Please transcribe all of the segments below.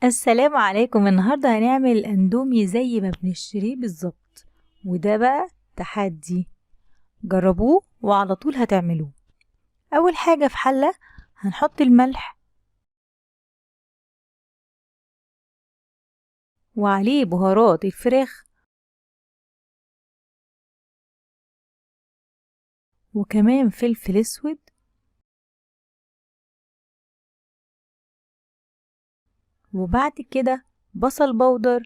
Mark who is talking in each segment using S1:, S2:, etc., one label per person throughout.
S1: السلام عليكم. النهاردة هنعمل الاندومي زي ما بنشتريه بالظبط، وده بقى تحدي. جربوه وعلى طول هتعملوه. اول حاجة في حلة هنحط الملح وعليه بهارات الفراخ وكمان فلفل اسود وبعد كده بصل بودر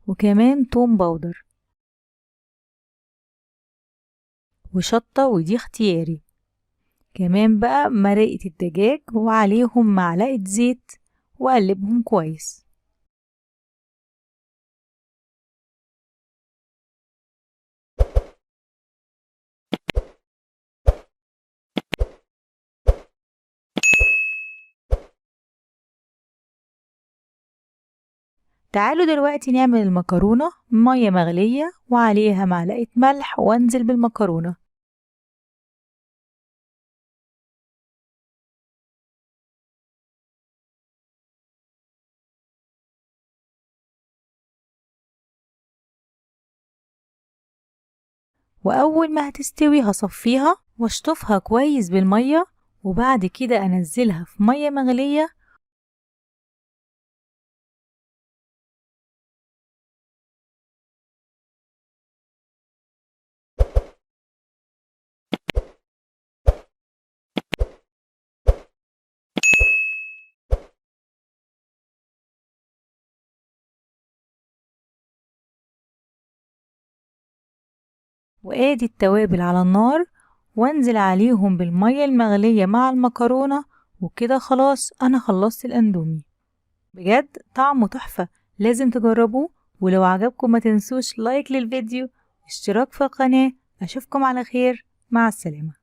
S1: وكمان توم بودر وشطة، ودي اختياري. كمان بقى مرقة الدجاج وعليهم معلقة زيت وقلبهم كويس. تعالوا دلوقتي نعمل المكرونة. مية مغلية وعليها معلقة ملح وانزل بالمكرونة. وأول ما هتستوي هصفيها واشطفها كويس بالمية، وبعد كده أنزلها في مية مغلية. وآدي التوابل على النار وانزل عليهم بالمية المغلية مع المكرونة، وكده خلاص أنا خلصت الأندومي. بجد طعمه تحفة، لازم تجربوه. ولو عجبكم ما تنسوش لايك للفيديو، اشتراك في القناة. أشوفكم على خير، مع السلامة.